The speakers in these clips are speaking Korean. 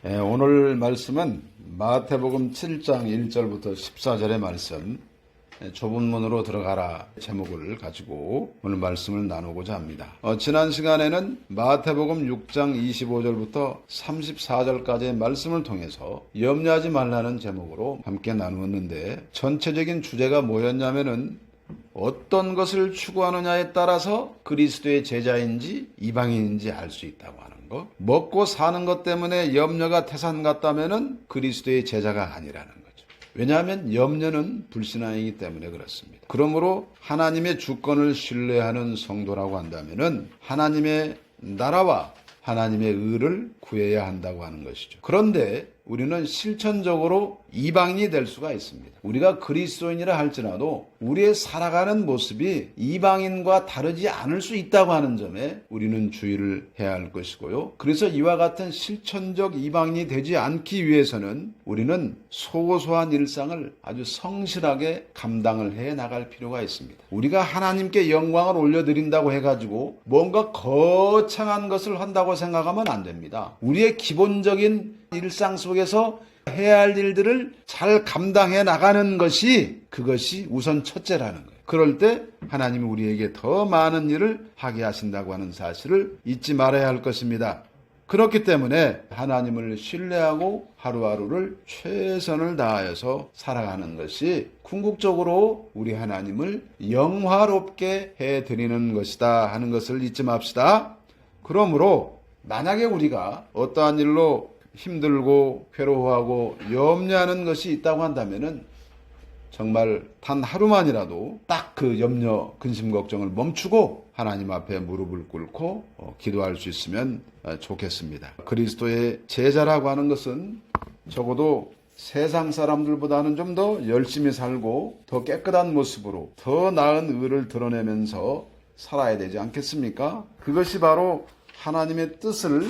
오늘 말씀은 마태복음 7장 1절부터 14절의 말씀, 좁은 문으로 들어가라 제목을 가지고 오늘 말씀을 나누고자 합니다. 지난 시간에는 마태복음 6장 25절부터 34절까지의 말씀을 통해서 염려하지 말라는 제목으로 함께 나누었는데, 전체적인 주제가 뭐였냐면은 어떤 것을 추구하느냐에 따라서 그리스도의 제자인지 이방인인지 알 수 있다고 하는 거. 먹고 사는 것 때문에 염려가 태산 같다면은 그리스도의 제자가 아니라는 거죠. 왜냐하면 염려는 불신앙이기 때문에 그렇습니다. 그러므로 하나님의 주권을 신뢰하는 성도라고 한다면은 하나님의 나라와 하나님의 의를 구해야 한다고 하는 것이죠. 그런데 우리는 실천적으로 이방인이 될 수가 있습니다. 우리가 그리스도인이라 할지라도 우리의 살아가는 모습이 이방인과 다르지 않을 수 있다고 하는 점에 우리는 주의를 해야 할 것이고요. 그래서 이와 같은 실천적 이방인이 되지 않기 위해서는 우리는 소소한 일상을 아주 성실하게 감당을 해 나갈 필요가 있습니다. 우리가 하나님께 영광을 올려드린다고 해가지고 뭔가 거창한 것을 한다고 생각하면 안 됩니다. 우리의 기본적인 일상 속에서 해야 할 일들을 잘 감당해 나가는 것이, 그것이 우선 첫째라는 거예요. 그럴 때 하나님이 우리에게 더 많은 일을 하게 하신다고 하는 사실을 잊지 말아야 할 것입니다. 그렇기 때문에 하나님을 신뢰하고 하루하루를 최선을 다하여서 살아가는 것이 궁극적으로 우리 하나님을 영화롭게 해드리는 것이다 하는 것을 잊지 맙시다. 그러므로 만약에 우리가 어떠한 일로 힘들고 괴로워하고 염려하는 것이 있다고 한다면은 정말 단 하루만이라도 딱 그 염려, 근심, 걱정을 멈추고 하나님 앞에 무릎을 꿇고 기도할 수 있으면 좋겠습니다. 그리스도의 제자라고 하는 것은 적어도 세상 사람들보다는 좀 더 열심히 살고 더 깨끗한 모습으로 더 나은 의를 드러내면서 살아야 되지 않겠습니까? 그것이 바로 하나님의 뜻을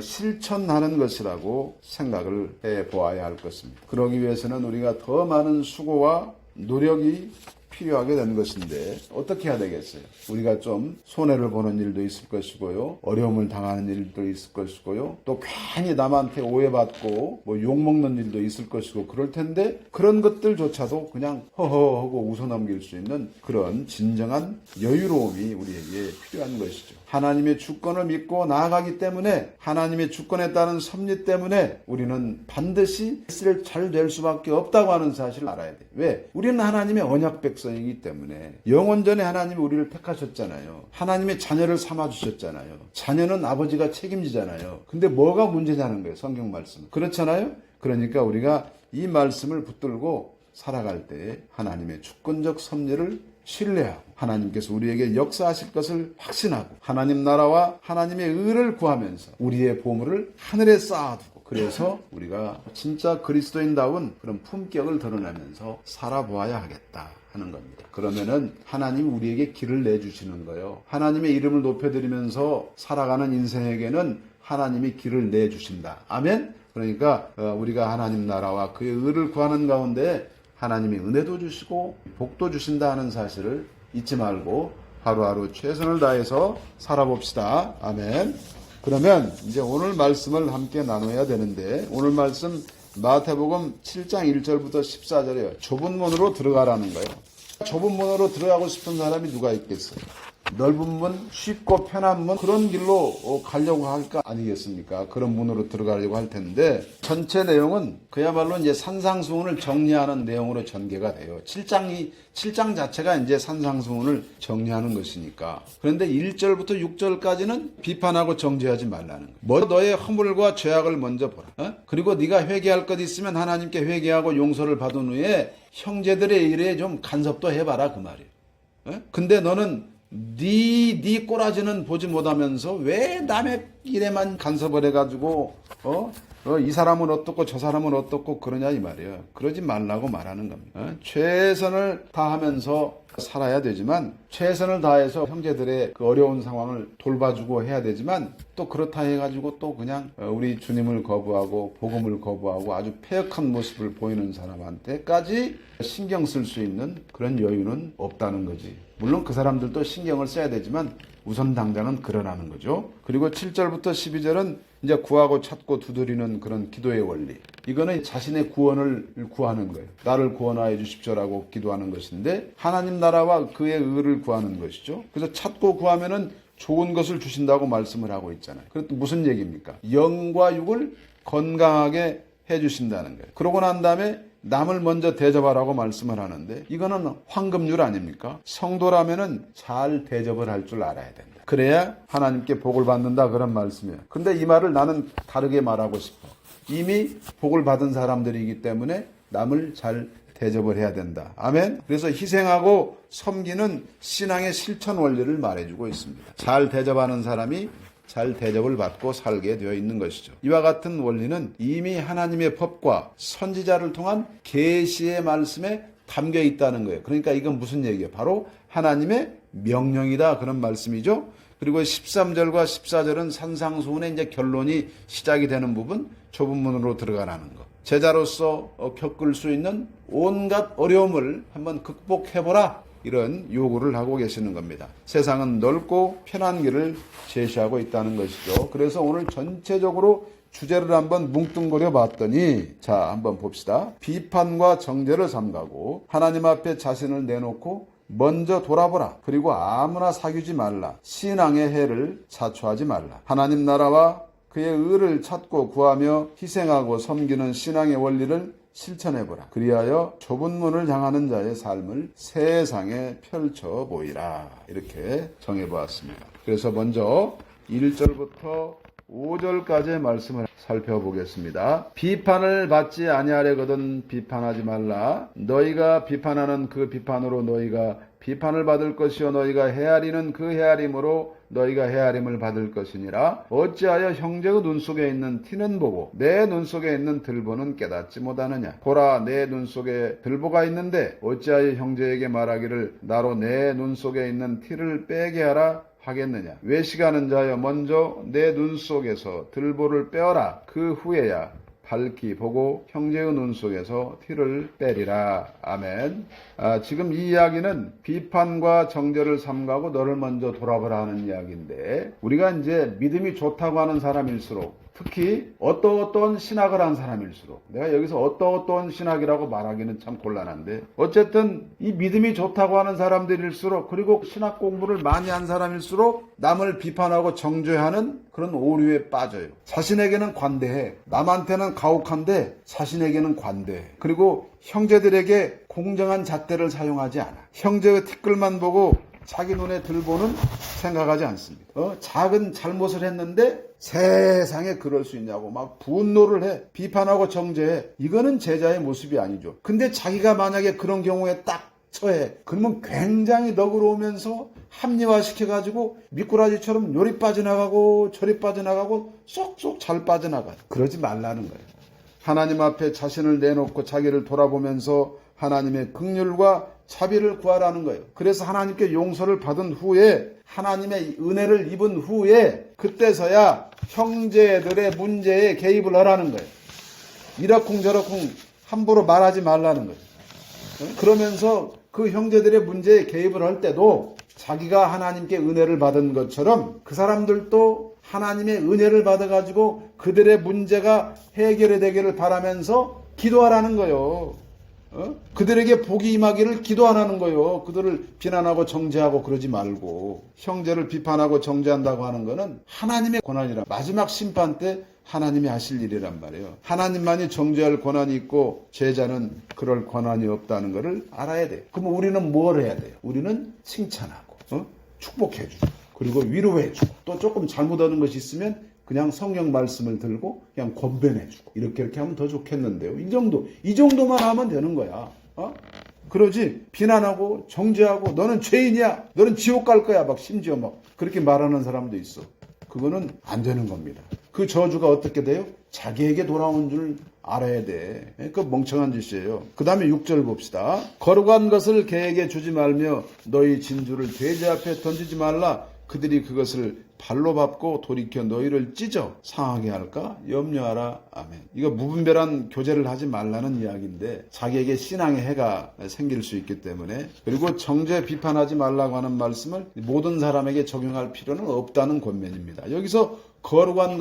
실천하는 것이라고 생각을 해보아야 할 것입니다. 그러기 위해서는 우리가 더 많은 수고와 노력이 필요하게 되는 것인데 어떻게 해야 되겠어요? 우리가 좀 손해를 보는 일도 있을 것이고요, 어려움을 당하는 일도 있을 것이고요, 또 괜히 남한테 오해받고 욕먹는 일도 있을 것이고 그럴 텐데, 그런 것들조차도 그냥 허허하고 웃어넘길 수 있는 그런 진정한 여유로움이 우리에게 필요한 것이죠. 하나님의 주권을 믿고 나아가기 때문에, 하나님의 주권에 따른 섭리 때문에 우리는 반드시 잘 될 수밖에 없다고 하는 사실을 알아야 돼요. 왜? 우리는 하나님의 언약 백성이기 때문에. 영원전에 하나님이 우리를 택하셨잖아요. 하나님의 자녀를 삼아주셨잖아요. 자녀는 아버지가 책임지잖아요. 근데 뭐가 문제냐는 거예요, 성경 말씀은. 그렇잖아요? 그러니까 우리가 이 말씀을 붙들고 살아갈 때 하나님의 주권적 섭리를 신뢰하고 하나님께서 우리에게 역사하실 것을 확신하고 하나님 나라와 하나님의 의를 구하면서 우리의 보물을 하늘에 쌓아두고, 그래서 우리가 진짜 그리스도인다운 그런 품격을 드러내면서 살아보아야 하겠다 하는 겁니다. 그러면은 하나님 우리에게 길을 내주시는 거예요. 하나님의 이름을 높여드리면서 살아가는 인생에게는 하나님이 길을 내주신다. 아멘? 그러니까 우리가 하나님 나라와 그의 의를 구하는 가운데 하나님이 은혜도 주시고 복도 주신다 하는 사실을 잊지 말고 하루하루 최선을 다해서 살아봅시다. 아멘. 그러면 이제 오늘 말씀을 함께 나눠야 되는데, 오늘 말씀 마태복음 7장 1절부터 14절이에요. 좁은 문으로 들어가라는 거예요. 좁은 문으로 들어가고 싶은 사람이 누가 있겠어요? 넓은 문, 쉽고 편한 문, 그런 길로 가려고 할 거 아니겠습니까? 그런 문으로 들어가려고 할 텐데, 전체 내용은 그야말로 이제 산상수훈을 정리하는 내용으로 전개가 돼요. 7장 자체가 이제 산상수훈을 정리하는 것이니까. 그런데 1절부터 6절까지는 비판하고 정죄하지 말라는 거예요. 뭐 너의 허물과 죄악을 먼저 보라. 그리고 네가 회개할 것 있으면 하나님께 회개하고 용서를 받은 후에 형제들의 일에 좀 간섭도 해봐라, 그 말이에요. 근데 너는 네 꼬라지는 보지 못하면서 왜 남의 일에만 간섭을 해가지고 이 사람은 어떻고 저 사람은 어떻고 그러냐 이 말이에요. 그러지 말라고 말하는 겁니다. 최선을 다하면서 살아야 되지만, 최선을 다해서 형제들의 그 어려운 상황을 돌봐주고 해야 되지만, 또 그렇다 해가지고 또 그냥 우리 주님을 거부하고 복음을 거부하고 아주 패역한 모습을 보이는 사람한테까지 신경 쓸 수 있는 그런 여유는 없다는 거지. 물론 그 사람들도 신경을 써야 되지만 우선 당장은 그러라는 거죠. 그리고 7절부터 12절은 이제 구하고 찾고 두드리는 그런 기도의 원리. 이거는 자신의 구원을 구하는 거예요. 나를 구원하여 주십시오라고 기도하는 것인데 하나님 나라와 그의 의를 구하는 것이죠. 그래서 찾고 구하면은 좋은 것을 주신다고 말씀을 하고 있잖아요. 그것도 무슨 얘기입니까? 영과 육을 건강하게 해주신다는 거예요. 그러고 난 다음에 남을 먼저 대접하라고 말씀을 하는데 이거는 황금률 아닙니까? 성도라면은 잘 대접을 할 줄 알아야 된다. 그래야 하나님께 복을 받는다 그런 말씀이에요. 근데 이 말을 나는 다르게 말하고 싶어. 이미 복을 받은 사람들이기 때문에 남을 잘 대접을 해야 된다. 아멘. 그래서 희생하고 섬기는 신앙의 실천 원리를 말해주고 있습니다. 잘 대접하는 사람이 잘 대접을 받고 살게 되어 있는 것이죠. 이와 같은 원리는 이미 하나님의 법과 선지자를 통한 계시의 말씀에 담겨 있다는 거예요. 그러니까 이건 무슨 얘기예요? 바로 하나님의 명령이다 그런 말씀이죠. 그리고 13절과 14절은 산상수훈의 이제 결론이 시작이 되는 부분, 좁은 문으로 들어가라는 것. 제자로서 겪을 수 있는 온갖 어려움을 한번 극복해보라. 이런 요구를 하고 계시는 겁니다. 세상은 넓고 편한 길을 제시하고 있다는 것이죠. 그래서 오늘 전체적으로 주제를 한번 뭉뚱그려 봤더니 자 한번 봅시다. 비판과 정죄를 삼가고 하나님 앞에 자신을 내놓고 먼저 돌아보라. 그리고 아무나 사귀지 말라. 신앙의 해를 자초하지 말라. 하나님 나라와 그의 의를 찾고 구하며 희생하고 섬기는 신앙의 원리를 실천해보라. 그리하여 좁은 문을 향하는 자의 삶을 세상에 펼쳐 보이라. 이렇게 정해보았습니다. 그래서 먼저 1절부터 5절까지의 말씀을 살펴보겠습니다. 비판을 받지 아니하려거든 비판하지 말라. 너희가 비판하는 그 비판으로 너희가 비판을 받을 것이요 너희가 헤아리는 그 헤아림으로 너희가 헤아림을 받을 것이니라. 어찌하여 형제의 눈 속에 있는 티는 보고 내 눈 속에 있는 들보는 깨닫지 못하느냐. 보라, 내 눈 속에 들보가 있는데 어찌하여 형제에게 말하기를 나로 내 눈 속에 있는 티를 빼게 하라 하겠느냐. 외식하는 자여 먼저 내 눈 속에서 들보를 빼어라. 그 후에야 밝히 보고 형제의 눈 속에서 티를 빼리라. 아멘. 지금 이 이야기는 비판과 정죄를 삼가고 너를 먼저 돌아보라 하는 이야기인데 우리가 이제 믿음이 좋다고 하는 사람일수록 특히 어떠한 신학을 한 사람일수록 내가 여기서 어떠한 신학이라고 말하기는 참 곤란한데 어쨌든 이 믿음이 좋다고 하는 사람들일수록 그리고 신학 공부를 많이 한 사람일수록 남을 비판하고 정죄하는 그런 오류에 빠져요. 자신에게는 관대해. 남한테는 가혹한데 자신에게는 관대해. 그리고 형제들에게 공정한 잣대를 사용하지 않아. 형제의 티끌만 보고 자기 눈에 들보는 생각하지 않습니다. 작은 잘못을 했는데 세상에 그럴 수 있냐고 막 분노를 해. 비판하고 정죄해. 이거는 제자의 모습이 아니죠. 근데 자기가 만약에 그런 경우에 딱 처해. 그러면 굉장히 너그러우면서 합리화시켜가지고 미꾸라지처럼 요리 빠져나가고 저리 빠져나가고 쏙쏙 잘 빠져나가. 그러지 말라는 거예요. 하나님 앞에 자신을 내놓고 자기를 돌아보면서 하나님의 긍휼과 자비를 구하라는 거예요. 그래서 하나님께 용서를 받은 후에 하나님의 은혜를 입은 후에 그때서야 형제들의 문제에 개입을 하라는 거예요. 이러쿵저러쿵 함부로 말하지 말라는 거예요. 그러면서 그 형제들의 문제에 개입을 할 때도 자기가 하나님께 은혜를 받은 것처럼 그 사람들도 하나님의 은혜를 받아가지고 그들의 문제가 해결이 되기를 바라면서 기도하라는 거예요. 그들에게 복이 임하기를 기도하라는 거예요. 그들을 비난하고 정죄하고 그러지 말고 형제를 비판하고 정죄한다고 하는 거는 하나님의 권한이라 마지막 심판 때 하나님이 하실 일이란 말이에요. 하나님만이 정죄할 권한이 있고 제자는 그럴 권한이 없다는 것을 알아야 돼요. 그럼 우리는 뭘 해야 돼요? 우리는 칭찬하고 축복해주고 그리고 위로해주고 또 조금 잘못하는 것이 있으면 그냥 성경 말씀을 들고 그냥 권변해주고 이렇게 하면 더 좋겠는데요. 이 정도만 하면 되는 거야. 그러지 비난하고 정죄하고 너는 죄인이야, 너는 지옥 갈 거야 막 심지어 막 그렇게 말하는 사람도 있어. 그거는 안 되는 겁니다. 그 저주가 어떻게 돼요? 자기에게 돌아온 줄 알아야 돼. 그 멍청한 짓이에요. 그 다음에 6절 봅시다. 거룩한 것을 개에게 주지 말며 너희 진주를 돼지 앞에 던지지 말라. 그들이 그것을 발로 밟고 돌이켜 너희를 찢어 상하게 할까 염려하라. 아멘. 이거 무분별한 교제를 하지 말라는 이야기인데 자기에게 신앙의 해가 생길 수 있기 때문에 그리고 정죄 비판하지 말라고 하는 말씀을 모든 사람에게 적용할 필요는 없다는 권면입니다. 여기서 거룩한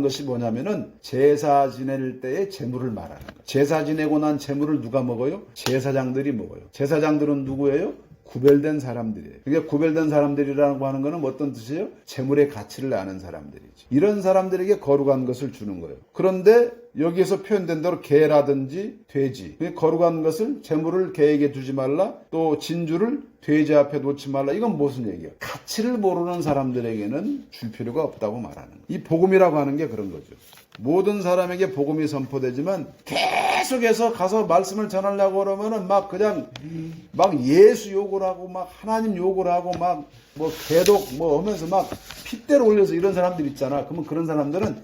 것이 뭐냐면은 제사 지낼 때의 제물을 말하는 거예요. 제사 지내고 난 제물을 누가 먹어요? 제사장들이 먹어요. 제사장들은 누구예요? 구별된 사람들이에요. 그러니까 구별된 사람들이라고 하는 것은 어떤 뜻이에요? 제물의 가치를 아는 사람들이죠. 이런 사람들에게 거룩한 것을 주는 거예요. 그런데 여기에서 표현된 대로 개라든지 돼지, 거룩한 것을 제물을 개에게 두지 말라, 또 진주를 돼지 앞에 놓지 말라. 이건 무슨 얘기예요? 가치를 모르는 사람들에게는 줄 필요가 없다고 말하는 거예요. 이 복음이라고 하는 게 그런 거죠. 모든 사람에게 복음이 선포되지만 계속해서 가서 말씀을 전하려고 그러면은 막 그냥 막 예수 욕을 하고 막 하나님 욕을 하고 막 뭐 개독 뭐 하면서 막 핏대를 올려서 이런 사람들 있잖아. 그러면 그런 사람들은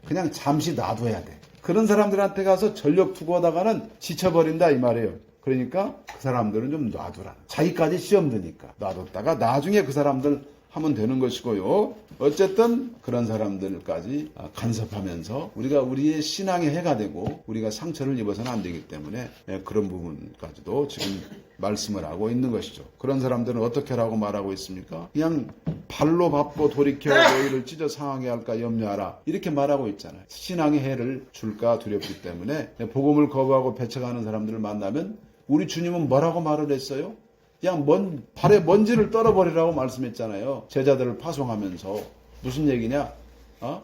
그냥 잠시 놔둬야 돼. 그런 사람들한테 가서 전력 투구하다가는 지쳐버린다 이 말이에요. 그러니까 그 사람들은 좀 놔두라. 자기까지 시험 드니까 놔뒀다가 나중에 그 사람들 하면 되는 것이고요. 어쨌든 그런 사람들까지 간섭하면서 우리가 우리의 신앙의 해가 되고 우리가 상처를 입어서는 안 되기 때문에 그런 부분까지도 지금 말씀을 하고 있는 것이죠. 그런 사람들은 어떻게 하라고 말하고 있습니까? 그냥 발로 밟고 돌이켜 너희를 찢어 상하게 할까 염려하라. 이렇게 말하고 있잖아요. 신앙의 해를 줄까 두렵기 때문에 복음을 거부하고 배척하는 사람들을 만나면 우리 주님은 뭐라고 말을 했어요? 그냥 발에 먼지를 떨어버리라고 말씀했잖아요. 제자들을 파송하면서. 무슨 얘기냐?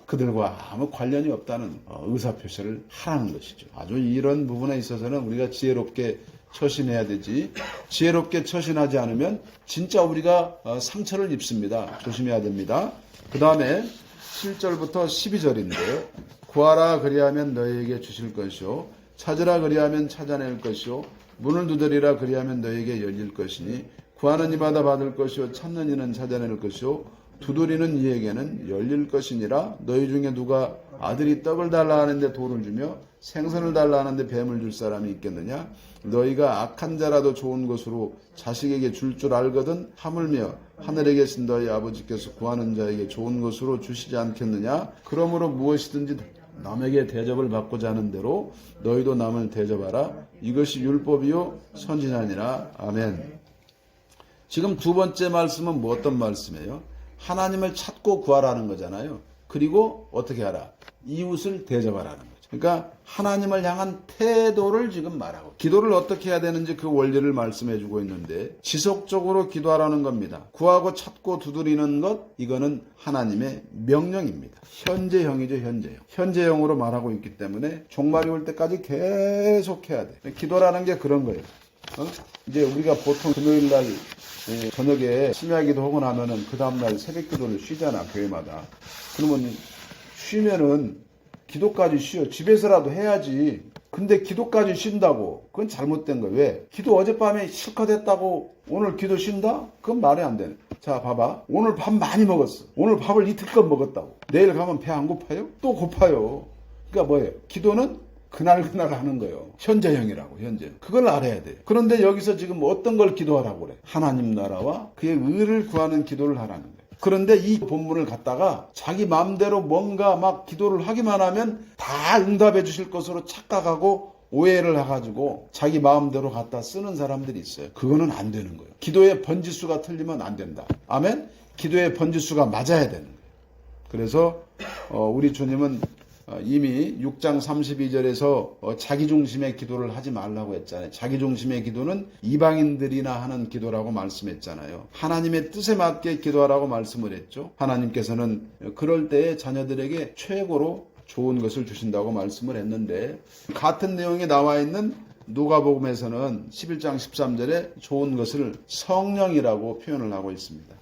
그들과 아무 관련이 없다는 의사표시를 하라는 것이죠. 아주 이런 부분에 있어서는 우리가 지혜롭게 처신해야 되지. 지혜롭게 처신하지 않으면 진짜 우리가 상처를 입습니다. 조심해야 됩니다. 그 다음에 7절부터 12절인데요. 구하라 그리하면 너희에게 주실 것이요. 찾으라 그리하면 찾아낼 것이요. 문을 두드리라 그리하면 너에게 열릴 것이니 구하는 이마다 받을 것이요 찾는 이는 찾아낼 것이요 두드리는 이에게는 열릴 것이니라. 너희 중에 누가 아들이 떡을 달라 하는데 돌을 주며 생선을 달라 하는데 뱀을 줄 사람이 있겠느냐? 너희가 악한 자라도 좋은 것으로 자식에게 줄 알거든 하물며 하늘에 계신 너희 아버지께서 구하는 자에게 좋은 것으로 주시지 않겠느냐? 그러므로 무엇이든지 남에게 대접을 받고자 하는 대로 너희도 남을 대접하라. 이것이 율법이요 선지자니라. 아멘. 지금 두 번째 말씀은 뭐 어떤 말씀이에요? 하나님을 찾고 구하라는 거잖아요. 그리고 어떻게 하라? 이웃을 대접하라는 거죠. 그러니까 하나님을 향한 태도를 지금 말하고 기도를 어떻게 해야 되는지 그 원리를 말씀해 주고 있는데 지속적으로 기도하라는 겁니다. 구하고 찾고 두드리는 것, 이거는 하나님의 명령입니다. 현재형이죠. 현재형으로 말하고 있기 때문에 종말이 올 때까지 계속 해야 돼. 기도라는 게 그런 거예요. 이제 우리가 보통 금요일날 저녁에 심야기도 하고 나면은 그 다음날 새벽기도를 쉬잖아, 교회마다. 그러면 쉬면은 기도까지 쉬어. 집에서라도 해야지. 근데 기도까지 쉰다고? 그건 잘못된 거예요. 왜? 기도 어젯밤에 실컷 했다고 오늘 기도 쉰다? 그건 말이 안 되네. 자, 봐봐. 오늘 밥 많이 먹었어. 오늘 밥을 이틀껏 먹었다고. 내일 가면 배 안 고파요? 또 고파요. 그러니까 뭐예요? 기도는 그날 하는 거예요. 현재형이라고, 현재. 그걸 알아야 돼요. 그런데 여기서 지금 어떤 걸 기도하라고 그래? 하나님 나라와 그의 의를 구하는 기도를 하라는 거예요. 그런데 이 본문을 갖다가 자기 마음대로 뭔가 막 기도를 하기만 하면 다 응답해 주실 것으로 착각하고 오해를 해가지고 자기 마음대로 갖다 쓰는 사람들이 있어요. 그거는 안 되는 거예요. 기도의 번지수가 틀리면 안 된다. 아멘? 기도의 번지수가 맞아야 되는 거예요. 그래서 우리 주님은 이미 6장 32절에서 자기중심의 기도를 하지 말라고 했잖아요. 자기중심의 기도는 이방인들이나 하는 기도라고 말씀했잖아요. 하나님의 뜻에 맞게 기도하라고 말씀을 했죠. 하나님께서는 그럴 때에 자녀들에게 최고로 좋은 것을 주신다고 말씀을 했는데 같은 내용이 나와 있는 누가복음에서는 11장 13절에 좋은 것을 성령이라고 표현을 하고 있습니다.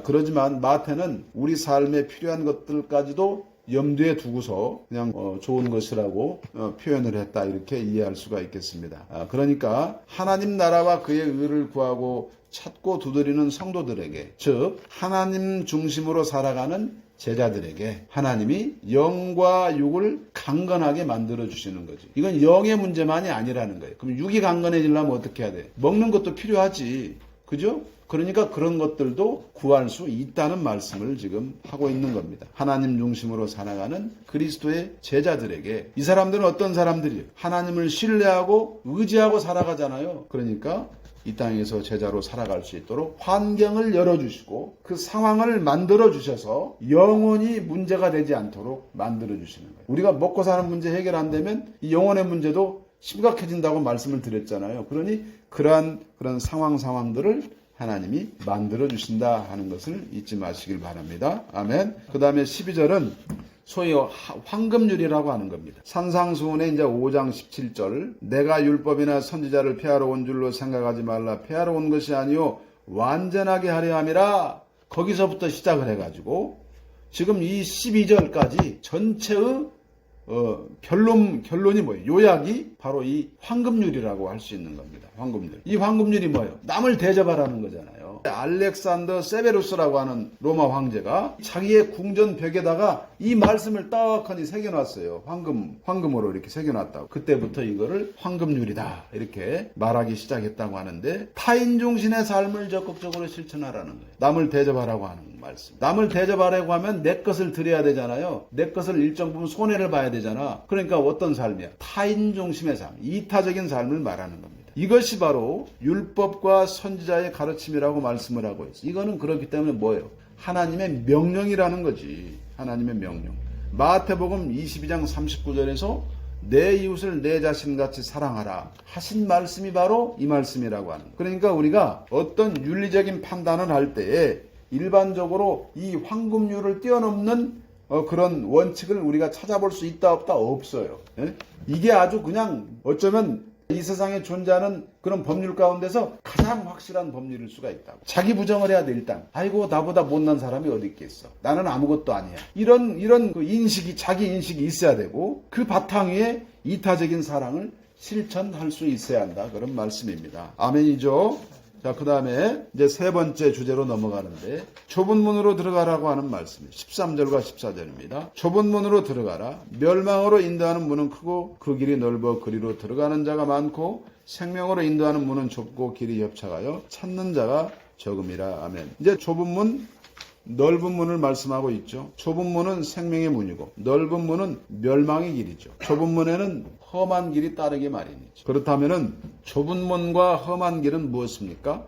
그러지만 마태는 우리 삶에 필요한 것들까지도 염두에 두고서 그냥 좋은 것이라고 표현을 했다, 이렇게 이해할 수가 있겠습니다. 그러니까 하나님 나라와 그의 의를 구하고 찾고 두드리는 성도들에게, 즉 하나님 중심으로 살아가는 제자들에게 하나님이 영과 육을 강건하게 만들어 주시는 거지. 이건 영의 문제만이 아니라는 거예요. 그럼 육이 강건해지려면 어떻게 해야 돼? 먹는 것도 필요하지. 그죠? 그러니까 그런 것들도 구할 수 있다는 말씀을 지금 하고 있는 겁니다. 하나님 중심으로 살아가는 그리스도의 제자들에게, 이 사람들은 어떤 사람들이에요? 하나님을 신뢰하고 의지하고 살아가잖아요. 그러니까 이 땅에서 제자로 살아갈 수 있도록 환경을 열어주시고 그 상황을 만들어 주셔서 영원히 문제가 되지 않도록 만들어 주시는 거예요. 우리가 먹고 사는 문제 해결 안 되면 이 영혼의 문제도 심각해진다고 말씀을 드렸잖아요. 그러니 그런 상황들을 하나님이 만들어 주신다 하는 것을 잊지 마시길 바랍니다. 아멘. 그 다음에 12절은 소위 황금률이라고 하는 겁니다. 산상수훈의 이제 5장 17절, 내가 율법이나 선지자를 폐하러 온 줄로 생각하지 말라. 폐하러 온 것이 아니요 완전하게 하려 함이라. 거기서부터 시작을 해가지고 지금 이 12절까지 전체의 결론이 뭐예요? 요약이 바로 이 황금률이라고 할 수 있는 겁니다. 황금률. 이 황금률이 뭐예요? 남을 대접하라는 거잖아요. 알렉산더 세베루스라고 하는 로마 황제가 자기의 궁전 벽에다가 이 말씀을 떡하니 새겨놨어요. 황금으로 이렇게 새겨놨다고. 그때부터 이거를 황금률이다 이렇게 말하기 시작했다고 하는데, 타인 중심의 삶을 적극적으로 실천하라는 거예요. 남을 대접하라고 하는 말씀. 남을 대접하라고 하면 내 것을 드려야 되잖아요. 내 것을 일정 부분 손해를 봐야 되잖아. 그러니까 어떤 삶이야? 타인 중심의 삶, 이타적인 삶을 말하는 겁니다. 이것이 바로 율법과 선지자의 가르침이라고 말씀을 하고 있어요. 이거는 그렇기 때문에 뭐예요? 하나님의 명령이라는 거지. 하나님의 명령. 마태복음 22장 39절에서 내 이웃을 내 자신같이 사랑하라 하신 말씀이 바로 이 말씀이라고 하는 거예요. 그러니까 우리가 어떤 윤리적인 판단을 할 때에 일반적으로 이 황금률을 뛰어넘는 그런 원칙을 우리가 찾아볼 수 있다 없다? 없어요. 예? 이게 아주 그냥 어쩌면 이 세상에 존재하는 그런 법률 가운데서 가장 확실한 법률일 수가 있다고. 자기 부정을 해야 돼. 일단 아이고 나보다 못난 사람이 어디 있겠어, 나는 아무것도 아니야, 이런 그 인식이, 자기 인식이 있어야 되고, 그 바탕 위에 이타적인 사랑을 실천할 수 있어야 한다, 그런 말씀입니다. 아멘이죠. 자, 그 다음에 이제 세 번째 주제로 넘어가는데, 좁은 문으로 들어가라고 하는 말씀이 13절과 14절입니다. 좁은 문으로 들어가라. 멸망으로 인도하는 문은 크고 그 길이 넓어 그리로 들어가는 자가 많고, 생명으로 인도하는 문은 좁고 길이 협착하여 찾는 자가 적음이라. 아멘. 이제 좁은 문, 넓은 문을 말씀하고 있죠. 좁은 문은 생명의 문이고 넓은 문은 멸망의 길이죠. 좁은 문에는 험한 길이 따르게 마련이죠. 그렇다면은 좁은 문과 험한 길은 무엇입니까?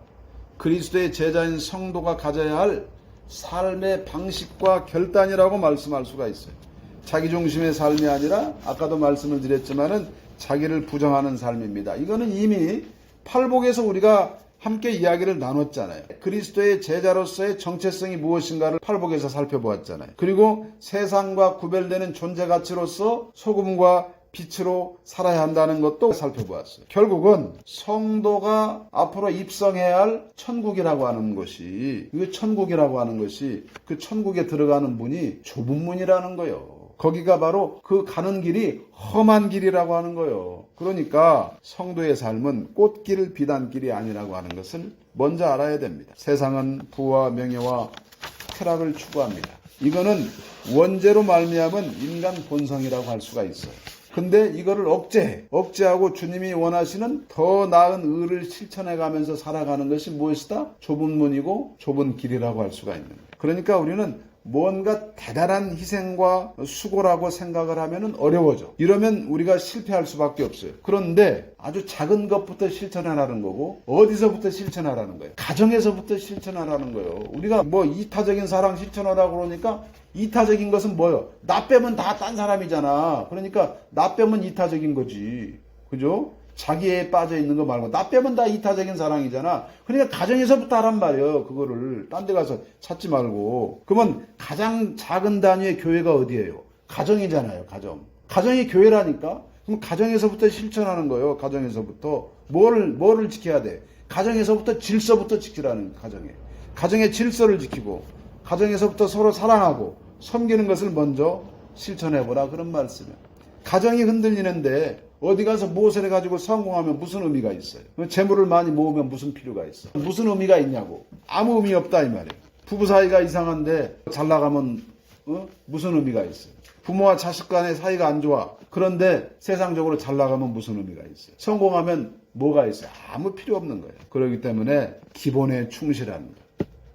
그리스도의 제자인 성도가 가져야 할 삶의 방식과 결단이라고 말씀할 수가 있어요. 자기 중심의 삶이 아니라 아까도 말씀을 드렸지만은 자기를 부정하는 삶입니다. 이거는 이미 팔복에서 우리가 함께 이야기를 나눴잖아요. 그리스도의 제자로서의 정체성이 무엇인가를 팔복에서 살펴보았잖아요. 그리고 세상과 구별되는 존재 가치로서 소금과 빛으로 살아야 한다는 것도 살펴보았어요. 결국은 성도가 앞으로 입성해야 할 천국이라고 하는 것이, 그 그 천국에 들어가는 문이 좁은 문이라는 거예요. 거기가 바로 그 가는 길이 험한 길이라고 하는 거예요. 그러니까 성도의 삶은 꽃길 비단길이 아니라고 하는 것을 먼저 알아야 됩니다. 세상은 부와 명예와 쾌락을 추구합니다. 이거는 원죄로 말미암은 인간 본성이라고 할 수가 있어요. 근데 이거를 억제하고 주님이 원하시는 더 나은 의를 실천해가면서 살아가는 것이 무엇이다? 좁은 문이고 좁은 길이라고 할 수가 있는 거예요. 그러니까 우리는 뭔가 대단한 희생과 수고라고 생각을 하면 어려워져. 이러면 우리가 실패할 수밖에 없어요. 그런데 아주 작은 것부터 실천하라는 거고, 어디서부터 실천하라는 거예요? 가정에서부터 실천하라는 거예요. 우리가 뭐 이타적인 사랑 실천하라고 그러니까 이타적인 것은 뭐예요? 나 빼면 다 딴 사람이잖아. 그러니까 나 빼면 이타적인 거지. 그죠? 자기에 빠져 있는 거 말고 나 빼면 다 이타적인 사랑이잖아. 그러니까 가정에서부터 하란 말이에요. 그거를 딴 데 가서 찾지 말고. 그러면 가장 작은 단위의 교회가 어디예요? 가정이잖아요. 가정이 교회라니까. 그럼 가정에서부터 실천하는 거예요. 가정에서부터 뭐를 지켜야 돼? 가정에서부터 질서부터 지키라는 거예요. 가정의 질서를 지키고 가정에서부터 서로 사랑하고 섬기는 것을 먼저 실천해보라, 그런 말씀이에요. 가정이 흔들리는데 어디 가서 무엇을 해가지고 성공하면 무슨 의미가 있어요? 재물을 많이 모으면 무슨 필요가 있어? 무슨 의미가 있냐고. 아무 의미 없다 이 말이에요. 부부 사이가 이상한데 잘 나가면 무슨 의미가 있어요? 부모와 자식 간의 사이가 안 좋아. 그런데 세상적으로 잘 나가면 무슨 의미가 있어요? 성공하면 뭐가 있어요? 아무 필요 없는 거예요. 그렇기 때문에 기본에 충실하는 거예요.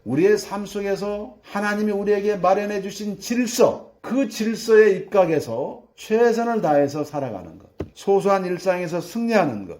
우리의 삶 속에서 하나님이 우리에게 마련해 주신 질서, 그 질서에 입각해서 최선을 다해서 살아가는 것, 소소한 일상에서 승리하는 것,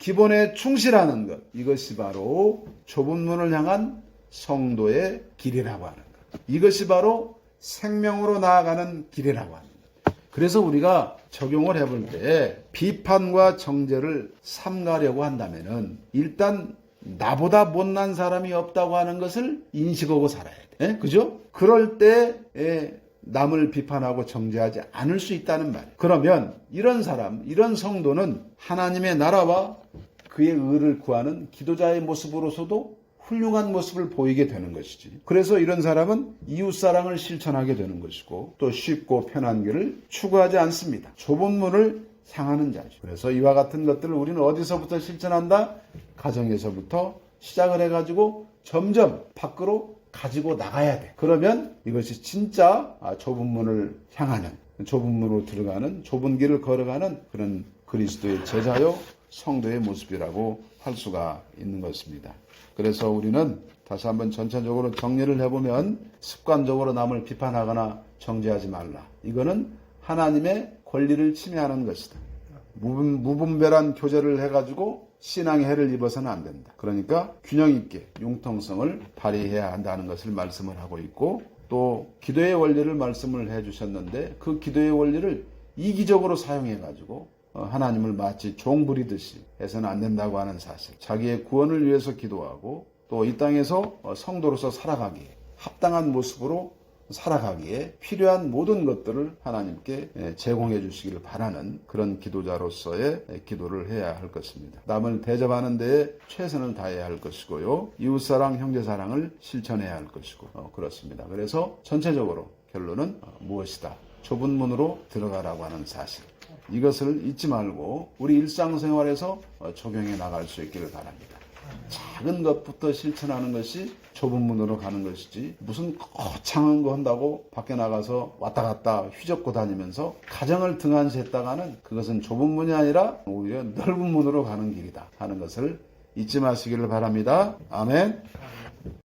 기본에 충실하는 것, 이것이 바로 좁은 문을 향한 성도의 길이라고 하는 것. 이것이 바로 생명으로 나아가는 길이라고 하는 것. 그래서 우리가 적용을 해볼 때 비판과 정죄를 삼가려고 한다면은 일단 나보다 못난 사람이 없다고 하는 것을 인식하고 살아야 돼. 그죠? 그럴 때 남을 비판하고 정죄하지 않을 수 있다는 말. 그러면 이런 사람, 이런 성도는 하나님의 나라와 그의 의를 구하는 기도자의 모습으로서도 훌륭한 모습을 보이게 되는 것이지. 그래서 이런 사람은 이웃사랑을 실천하게 되는 것이고 또 쉽고 편한 길을 추구하지 않습니다. 좁은 문을 향하는 자죠. 그래서 이와 같은 것들을 우리는 어디서부터 실천한다? 가정에서부터 시작을 해가지고 점점 밖으로 가지고 나가야 돼. 그러면 이것이 진짜 좁은 문을 향하는, 좁은 문으로 들어가는, 좁은 길을 걸어가는 그런 그리스도의 제자요 성도의 모습이라고 할 수가 있는 것입니다. 그래서 우리는 다시 한번 전체적으로 정리를 해보면 습관적으로 남을 비판하거나 정죄하지 말라. 이거는 하나님의 권리를 침해하는 것이다. 무분별한 교제를 해가지고 신앙의 해를 입어서는 안 된다. 그러니까 균형 있게 융통성을 발휘해야 한다는 것을 말씀을 하고 있고 또 기도의 원리를 말씀을 해주셨는데 그 기도의 원리를 이기적으로 사용해가지고 하나님을 마치 종 부리듯이 해서는 안 된다고 하는 사실. 자기의 구원을 위해서 기도하고 또 이 땅에서 성도로서 살아가기에 합당한 모습으로 살아가기에 필요한 모든 것들을 하나님께 제공해 주시기를 바라는 그런 기도자로서의 기도를 해야 할 것입니다. 남을 대접하는 데에 최선을 다해야 할 것이고요. 이웃사랑, 형제사랑을 실천해야 할 것이고 그렇습니다. 그래서 전체적으로 결론은 무엇이다? 좁은 문으로 들어가라고 하는 사실. 이것을 잊지 말고 우리 일상생활에서 적용해 나갈 수 있기를 바랍니다. 작은 것부터 실천하는 것이 좁은 문으로 가는 것이지 무슨 거창한 거 한다고 밖에 나가서 왔다 갔다 휘젓고 다니면서 가정을 등한시했다가는 그것은 좁은 문이 아니라 오히려 넓은 문으로 가는 길이다 하는 것을 잊지 마시기를 바랍니다. 아멘.